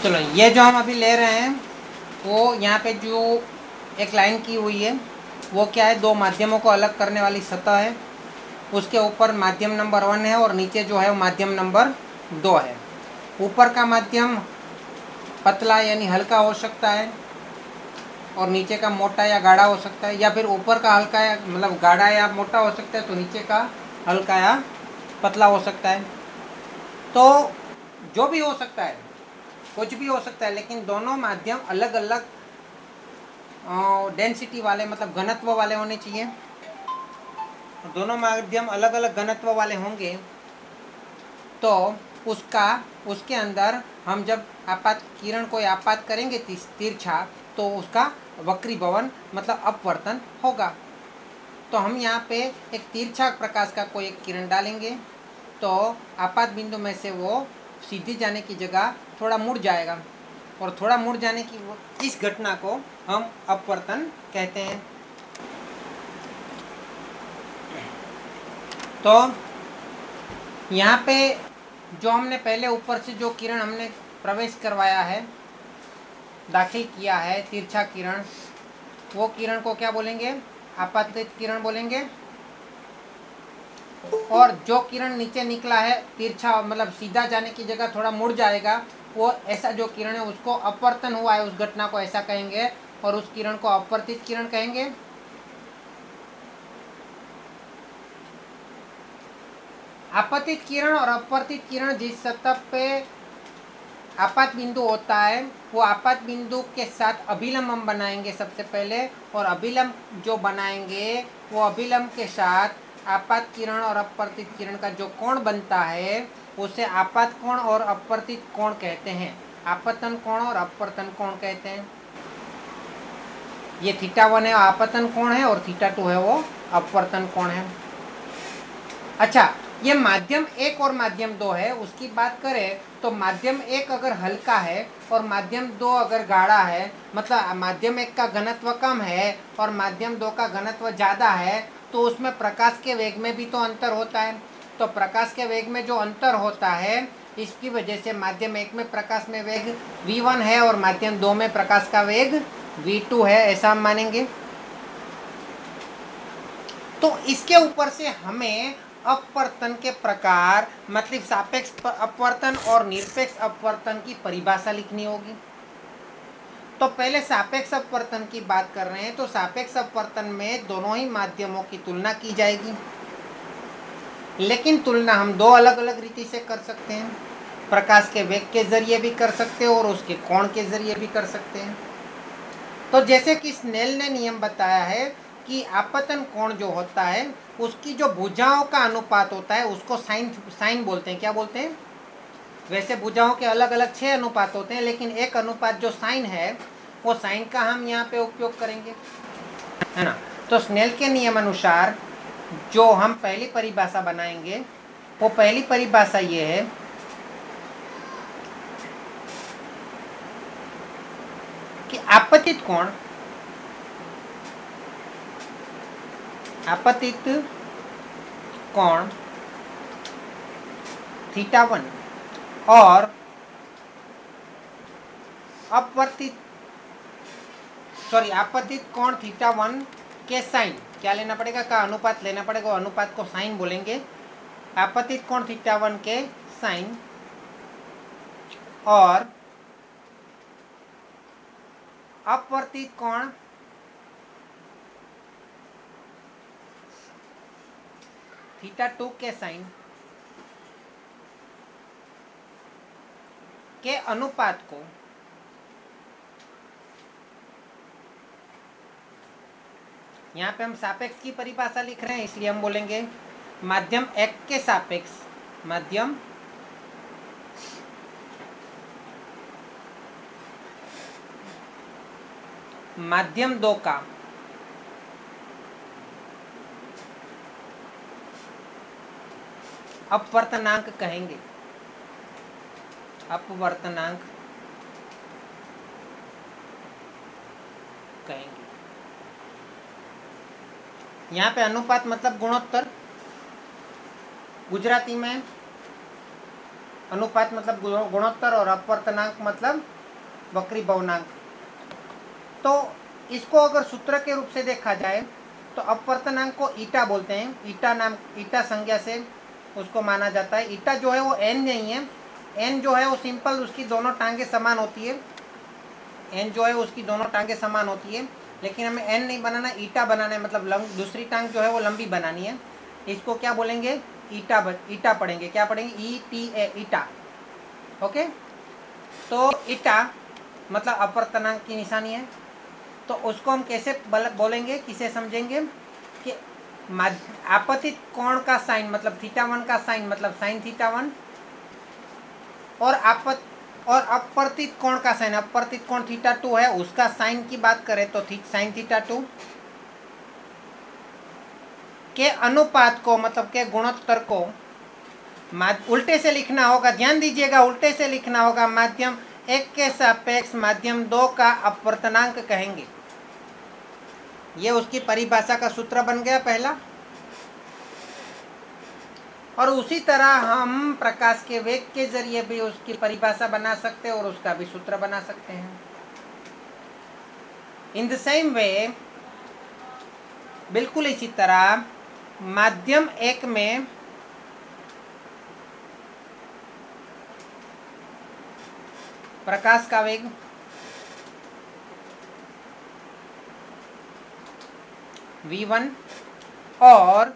चलो ये जो हम अभी ले रहे हैं वो यहाँ पे जो एक लाइन की हुई है वो क्या है, दो माध्यमों को अलग करने वाली सतह है। उसके ऊपर माध्यम नंबर 1 है और नीचे जो है वो माध्यम नंबर 2 है। ऊपर का माध्यम पतला यानी हल्का हो सकता है और नीचे का मोटा या गाढ़ा हो सकता है, या फिर ऊपर का हल्का या मतलब गाढ़ा या मोटा हो सकता है तो नीचे का हल्का या पतला हो सकता है। तो जो भी हो सकता है, कुछ भी हो सकता है, लेकिन दोनों माध्यम अलग अलग डेंसिटी वाले मतलब घनत्व वाले होने चाहिए। दोनों माध्यम अलग अलग घनत्व वाले होंगे तो उसके अंदर हम जब आपात किरण को आपात करेंगे तिरछा, तो उसका वक्रीभवन मतलब अपवर्तन होगा। तो हम यहाँ पे एक तिरछा प्रकाश का कोई एक किरण डालेंगे तो आपात बिंदु में से वो सीधी जाने की जगह थोड़ा मुड़ जाएगा, और थोड़ा मुड़ जाने की इस घटना को हम अपवर्तन कहते हैं। तो यहाँ पे जो हमने पहले ऊपर से जो किरण हमने प्रवेश करवाया है, दाखिल किया है तिरछा किरण, वो किरण को क्या बोलेंगे? आपातित किरण बोलेंगे। और जो किरण नीचे निकला है तिरछा मतलब सीधा जाने की जगह थोड़ा मुड़ जाएगा, वो ऐसा जो किरण है उसको अपवर्तन हुआ है, उस घटना को ऐसा कहेंगे, और उस किरण को अपवर्तित किरण कहेंगे। आपतित किरण और अपवर्तित किरण जिस सतह पे आपात बिंदु होता है वो आपात बिंदु के साथ अभिलंब हम बनाएंगे सबसे पहले, और अभिलंब जो बनाएंगे वो अभिलंब के साथ आपात किरण और अपवर्तित किरण का जो कोण बनता है उसे आपात कोण और अपवर्तित कोण कहते हैं। आपतन कोण और अपवर्तन कोण कहते हैं। ये θ1 है आपतन कोण है और θ2 है वो अपवर्तन कोण है। अच्छा, ये माध्यम 1 और माध्यम 2 है, उसकी बात करें तो माध्यम 1 अगर हल्का है और माध्यम 2 अगर गाढ़ा है, मतलब माध्यम 1 का घनत्व कम है और माध्यम 2 का घनत्व ज़्यादा है, तो उसमें प्रकाश के वेग में भी तो अंतर होता है। तो प्रकाश के वेग में जो अंतर होता है इसकी वजह से माध्यम 1 में प्रकाश में वेग v1 है और माध्यम 2 में प्रकाश का वेग v2 है, ऐसा हम मानेंगे। तो इसके ऊपर से हमें अपवर्तन के प्रकार मतलब सापेक्ष अपवर्तन और निरपेक्ष अपवर्तन की परिभाषा लिखनी होगी। तो पहले सापेक्ष अपवर्तन की बात कर रहे हैं, तो सापेक्ष अपवर्तन में दोनों ही माध्यमों की तुलना की जाएगी, लेकिन तुलना हम दो अलग अलग रीति से कर सकते हैं। प्रकाश के वेग के जरिए भी कर सकते हैं और उसके कोण के जरिए भी कर सकते हैं। तो जैसे कि स्नेल ने नियम बताया है कि आपतन कोण जो होता है उसकी जो भुजाओं का अनुपात होता है उसको साइन बोलते हैं। क्या बोलते हैं? वैसे भुजाओं के अलग अलग 6 अनुपात होते हैं, लेकिन एक अनुपात जो साइन है वो साइन का हम यहाँ पे उपयोग करेंगे, है ना। तो स्नेल के नियम अनुसार जो हम पहली परिभाषा बनाएंगे वो पहली परिभाषा ये है कि आपतित कोण θ1 और आपतित कोण θ1 के साइन क्या लेना पड़ेगा? का अनुपात लेना पड़ेगा, अनुपात को साइन बोलेंगे। आपतित कोण θ1 के साइन और अपवर्तित कोण θ2 के साइन के अनुपात को यहाँ पे हम सापेक्ष की परिभाषा लिख रहे हैं, इसलिए हम बोलेंगे माध्यम 1 के सापेक्ष माध्यम 2 का अपवर्तनांक कहेंगे। अपवर्तनांक कहेंगे। यहाँ पे अनुपात मतलब गुणोत्तर, गुजराती में अनुपात मतलब गुणोत्तर और अपवर्तनांक मतलब वक्री भवनांक। तो इसको अगर सूत्र के रूप से देखा जाए तो अपवर्तनांक को ईटा बोलते हैं। ईटा संज्ञा से उसको माना जाता है। ईटा जो है वो एन नहीं है, एन जो है वो सिंपल उसकी दोनों टांगे समान होती है, एन जो है उसकी दोनों टांगे समान होती है, लेकिन हमें एन नहीं बनाना, ईटा बनाना है, मतलब दूसरी टांग जो है वो लंबी बनानी है। इसको क्या बोलेंगे? ईटा पढ़ेंगे। क्या पढ़ेंगे? ETA, ईटा। ओके, तो ईटा मतलब अपवर्तनांक की निशानी है। तो उसको हम कैसे बोलेंगे, किसे समझेंगे कि आपतित कोण का साइन मतलब θ1 का साइन मतलब साइन θ1, और अपवर्तित कोण का साइन, अपवर्तित कोण θ2 है, उसका साइन की बात करें तो साइन θ2 के अनुपात को मतलब के गुणोत्तर को उल्टे से लिखना होगा। ध्यान दीजिएगा, उल्टे से लिखना होगा। माध्यम 1 के सापेक्ष माध्यम 2 का अपवर्तनांक कहेंगे। ये उसकी परिभाषा का सूत्र बन गया पहला। और उसी तरह हम प्रकाश के वेग के जरिए भी उसकी परिभाषा बना सकते हैं और उसका भी सूत्र बना सकते हैं। इन द सेम वे, बिल्कुल इसी तरह माध्यम 1 में प्रकाश का वेग v1 और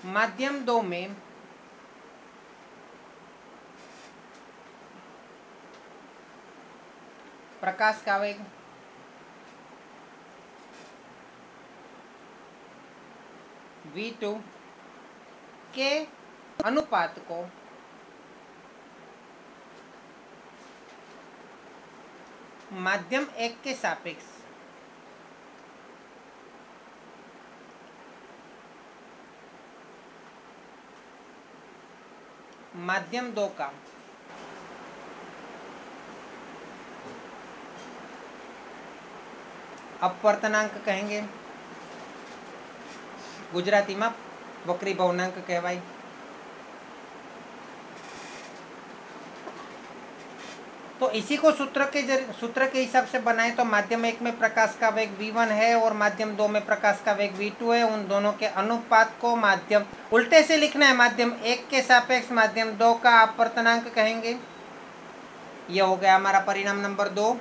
माध्यम 2 में प्रकाश का वेग v2 के अनुपात को माध्यम 1 के सापेक्ष माध्यम 2 का अपवर्तनांक कहेंगे। गुजराती में वक्री भवनांक कहवाय। तो इसी को सूत्र के हिसाब से बनाए तो माध्यम 1 में प्रकाश का वेग v1 है और माध्यम 2 में प्रकाश का वेग v2 है। उन दोनों के अनुपात को माध्यम उल्टे से लिखना है, माध्यम 1 के सापेक्ष माध्यम 2 का अपवर्तनांक कहेंगे। यह हो गया हमारा परिणाम नंबर 2।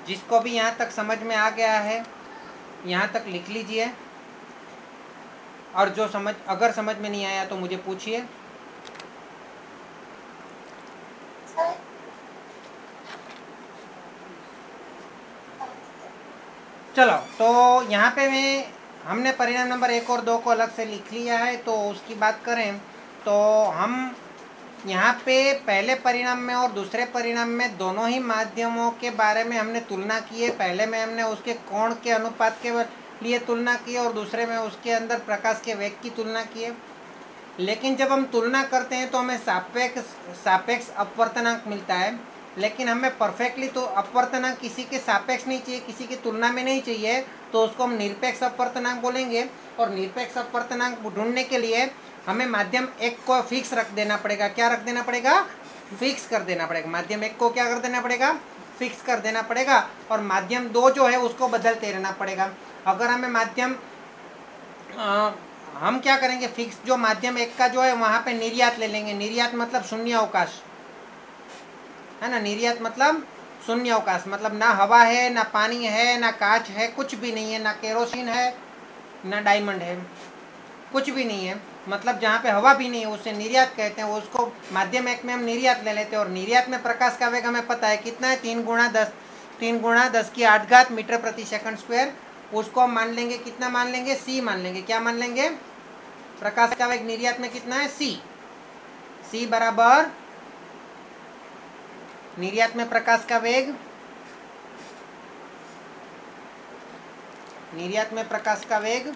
जिसको भी यहाँ तक समझ में आ गया है यहाँ तक लिख लीजिए, और जो अगर समझ में नहीं आया तो मुझे पूछिए। चलो, तो यहाँ पे हमने परिणाम नंबर 1 और 2 को अलग से लिख लिया है। तो उसकी बात करें तो हम यहाँ पे पहले परिणाम में और दूसरे परिणाम में दोनों ही माध्यमों के बारे में हमने तुलना की है। पहले में हमने उसके कोण के अनुपात के लिए तुलना की और दूसरे में उसके अंदर प्रकाश के वेग की तुलना की है। लेकिन जब हम तुलना करते हैं तो हमें सापेक्ष अपवर्तनांक मिलता है, लेकिन हमें परफेक्टली तो अपवर्तनांक किसी के सापेक्ष नहीं चाहिए, किसी की तुलना में नहीं चाहिए, तो उसको हम निरपेक्ष अपवर्तनांक बोलेंगे। और निरपेक्ष अपवर्तनांक ढूंढने के लिए हमें माध्यम 1 को फिक्स रख देना पड़ेगा। क्या रख देना पड़ेगा? फिक्स कर देना पड़ेगा। माध्यम 1 को क्या कर देना पड़ेगा? फिक्स कर देना पड़ेगा। और माध्यम 2 जो है उसको बदलते रहना पड़ेगा। अगर हमें माध्यम हम क्या करेंगे, फिक्स जो माध्यम 1 का जो है वहाँ पे निर्यात ले लेंगे। निर्यात मतलब शून्य अवकाश है ना। निर्यात मतलब शून्य अवकाश, मतलब ना हवा है, ना पानी है, ना कांच है, कुछ भी नहीं है, ना केरोसिन है, ना डायमंड है, कुछ भी नहीं है। मतलब जहाँ पे हवा भी नहीं है उसे निर्यात कहते हैं। उसको माध्यम 1 में हम निर्यात ले लेते हैं। और निर्यात में प्रकाश का वेग हमें पता है कितना है, 3 × 10⁸ मीटर प्रति सेकंड स्क्वायर। उसको हम मान लेंगे, कितना मान लेंगे? c मान लेंगे। क्या मान लेंगे? प्रकाश का वेग निर्यात में कितना है? c बराबर निर्यात में प्रकाश का वेग, निर्यात में प्रकाश का वेग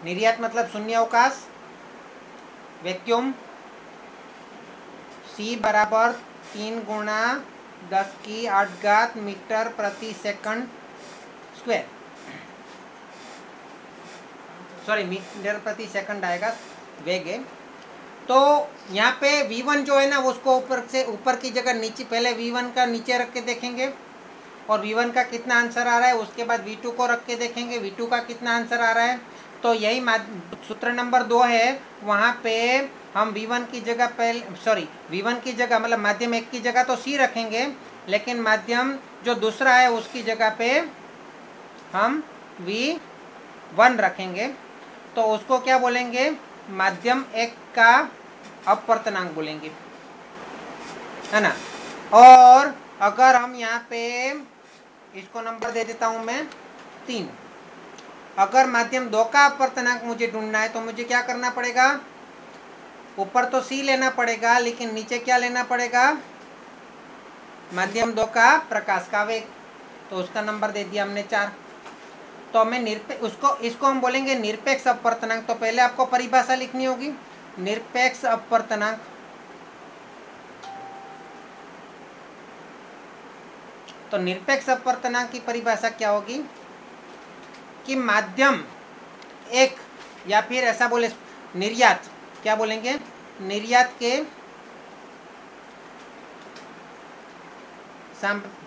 निर्यात मतलब शून्य अवकाश, वैक्यूम, c बराबर 3 × 10⁸ मीटर प्रति सेकंड स्क्वायर, सॉरी मीटर प्रति सेकंड आएगा, वेग है। तो यहाँ पे v1 जो है ना उसको ऊपर से ऊपर की जगह नीचे, पहले v1 का नीचे रख के देखेंगे और v1 का कितना आंसर आ रहा है, उसके बाद v2 को रख के देखेंगे v2 का कितना आंसर आ रहा है। तो यही सूत्र नंबर 2 है, वहाँ पे हम v1 की जगह v1 की जगह मतलब माध्यम 1 की जगह तो c रखेंगे, लेकिन माध्यम जो दूसरा है उसकी जगह पे हम v1 रखेंगे। तो उसको क्या बोलेंगे, माध्यम 1 का अपवर्तनांक बोलेंगे, है ना। और अगर हम यहाँ पे इसको नंबर दे देता हूँ मैं 3, अगर माध्यम 2 का अपवर्तनांक मुझे ढूंढना है तो मुझे क्या करना पड़ेगा, ऊपर तो c लेना पड़ेगा, लेकिन नीचे क्या लेना पड़ेगा, माध्यम 2 का प्रकाश का वेग। तो उसका नंबर दे दिया हमने 4। तो हमें इसको हम बोलेंगे निरपेक्ष अपवर्तनांक। तो पहले आपको परिभाषा लिखनी होगी, निरपेक्ष अपवर्तनांक। तो निरपेक्ष अपवर्तनांक की परिभाषा क्या होगी कि माध्यम 1 या फिर ऐसा बोले निर्यात, क्या बोलेंगे, निर्यात के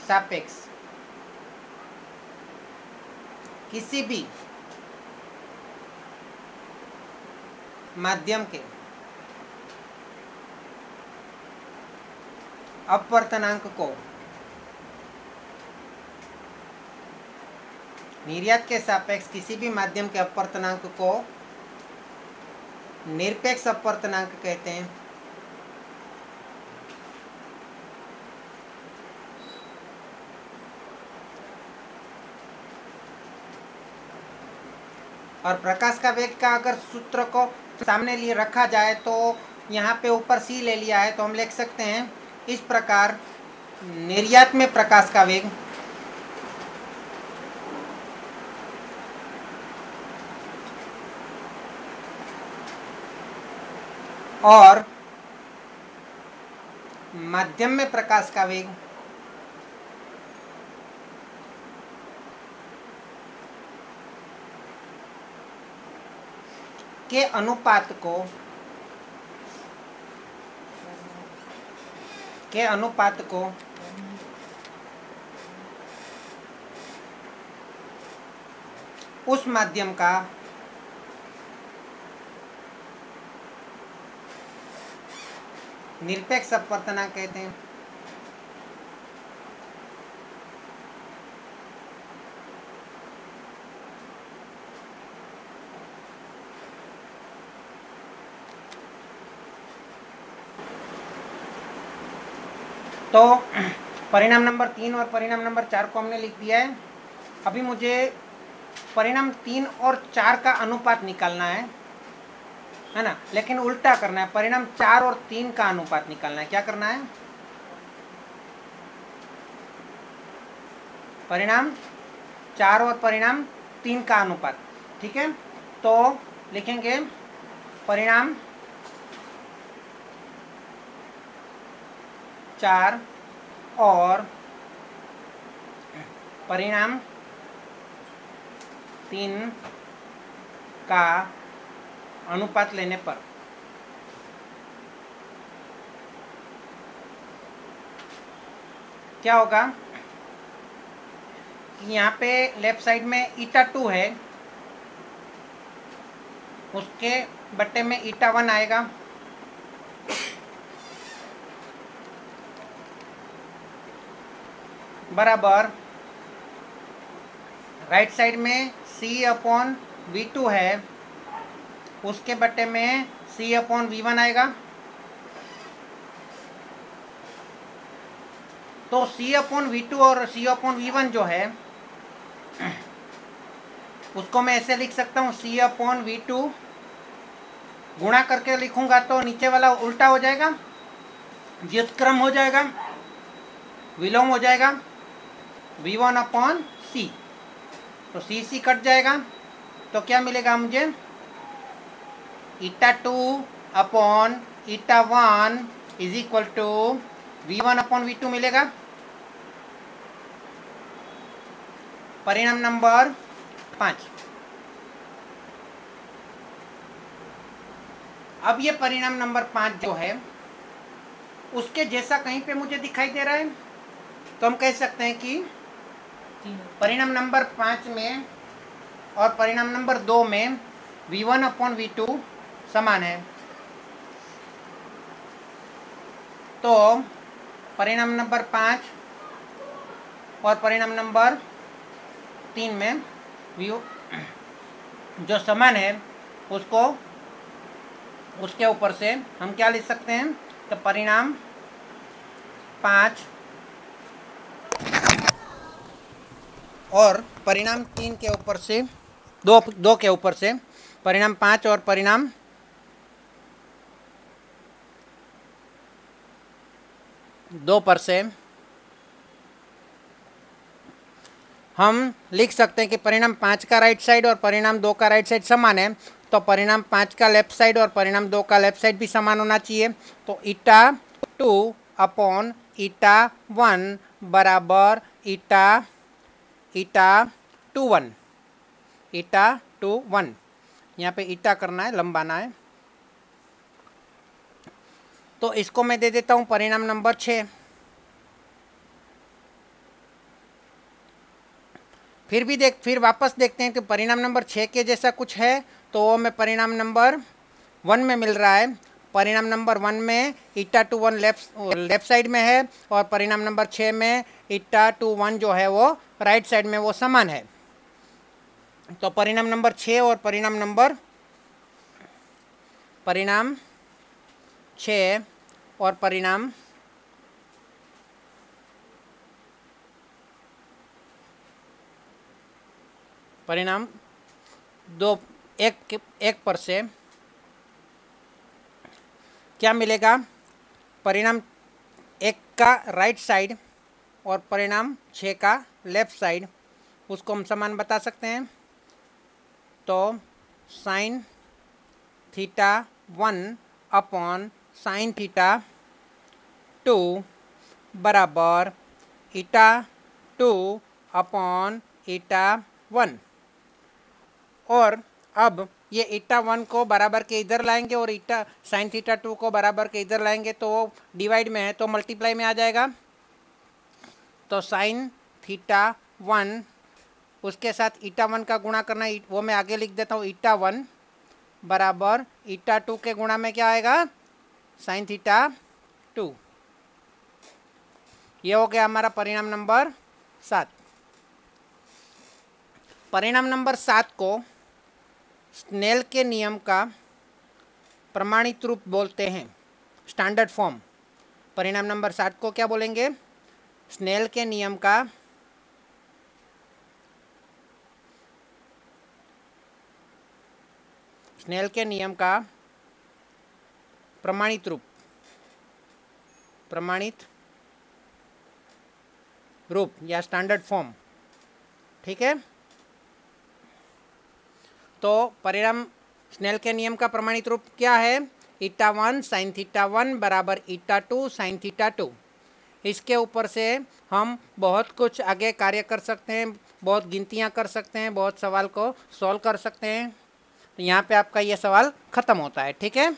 सापेक्ष किसी भी माध्यम के अपवर्तनांक को, निर्यात के सापेक्ष किसी भी माध्यम के अपवर्तनांक को निरपेक्ष अपवर्तनांक कहते हैं। और प्रकाश का वेग का अगर सूत्र को सामने लिए रखा जाए तो यहाँ पे ऊपर c ले लिया है, तो हम लिख सकते हैं इस प्रकार, निर्यात में प्रकाश का वेग और माध्यम में प्रकाश का वेग के अनुपात को उस माध्यम का निरपेक्ष अपवर्तनांक कहते हैं। तो परिणाम नंबर 3 और परिणाम नंबर 4 को हमने लिख दिया है। अभी मुझे परिणाम 3 और 4 का अनुपात निकालना है ना, लेकिन उल्टा करना है, परिणाम 4 और 3 का अनुपात निकालना है। क्या करना है, परिणाम 4 और परिणाम 3 का अनुपात, ठीक है। तो लिखेंगे परिणाम 4 और परिणाम 3 का अनुपात लेने पर क्या होगा कि यहाँ पे लेफ्ट साइड में 𝜃2 है, उसके बट्टे में 𝜃1 आएगा, बराबर राइट साइड में C/V2 है, उसके बट्टे में C/V1 आएगा। तो C/V2 और C/V1 जो है उसको मैं ऐसे लिख सकता हूँ, C/V2 गुणा करके लिखूंगा तो नीचे वाला उल्टा हो जाएगा, व्युत्क्रम हो जाएगा, विलोम हो जाएगा, V1/C। तो C कट जाएगा, तो क्या मिलेगा मुझे, 𝜃2/𝜃1 इज इक्वल टू V1/V2 मिलेगा। परिणाम नंबर 5। अब ये परिणाम नंबर 5 जो है उसके जैसा कहीं पे मुझे दिखाई दे रहा है, तो हम कह सकते हैं कि परिणाम नंबर 5 में और परिणाम नंबर 2 में V1/V2 समान है। तो परिणाम नंबर 5 और परिणाम नंबर 3 में जो समान है उसको उसके ऊपर से हम क्या लिख सकते हैं, तो परिणाम 5 और परिणाम 3 के ऊपर से दो के ऊपर से परिणाम 5 और परिणाम 2 पर से हम लिख सकते हैं कि परिणाम 5 का राइट साइड और परिणाम 2 का राइट साइड समान है। तो परिणाम 5 का लेफ्ट साइड और परिणाम 2 का लेफ्ट साइड भी समान होना चाहिए। तो η2/η1 बराबर η2/1 η2/1। यहाँ पे ईटा करना है, लंबाना है। तो इसको मैं दे देता हूँ परिणाम नंबर 6। फिर वापस देखते हैं कि परिणाम नंबर 6 के जैसा कुछ है, तो वो मैं परिणाम नंबर 1 में मिल रहा है। परिणाम नंबर 1 में η2/1 लेफ्ट साइड में है और परिणाम नंबर 6 में η2/1 जो है वो राइट साइड में वो समान है। तो परिणाम नंबर 6 और परिणाम 6 और परिणाम 2 1 पर से क्या मिलेगा, परिणाम 1 का राइट साइड और परिणाम 6 का लेफ्ट साइड, उसको हम समान बता सकते हैं। तो sin θ1/sin θ2 बराबर η2/η1। और अब ये η1 को बराबर के इधर लाएंगे और sin θ2 को बराबर के इधर लाएंगे, तो वो डिवाइड में है तो मल्टीप्लाई में आ जाएगा। तो sin θ1 उसके साथ η1 का गुणा करना, वो मैं आगे लिख देता हूँ। η1 बराबर η2 के गुणा में क्या आएगा, sin θ2। ये हो गया हमारा परिणाम नंबर 7। परिणाम नंबर 7 को स्नेल के नियम का प्रमाणित रूप बोलते हैं, स्टैंडर्ड फॉर्म। परिणाम नंबर 7 को क्या बोलेंगे, स्नेल के नियम का प्रमाणित रूप या स्टैंडर्ड फॉर्म। ठीक है, तो परिणाम स्नेल के नियम का प्रमाणित रूप क्या है, η1 sin θ1 बराबर η2 sin θ2। इसके ऊपर से हम बहुत कुछ आगे कार्य कर सकते हैं, बहुत गिनतियां कर सकते हैं, बहुत सवाल को सॉल्व कर सकते हैं। तो यहाँ पे आपका ये सवाल ख़त्म होता है। ठीक है।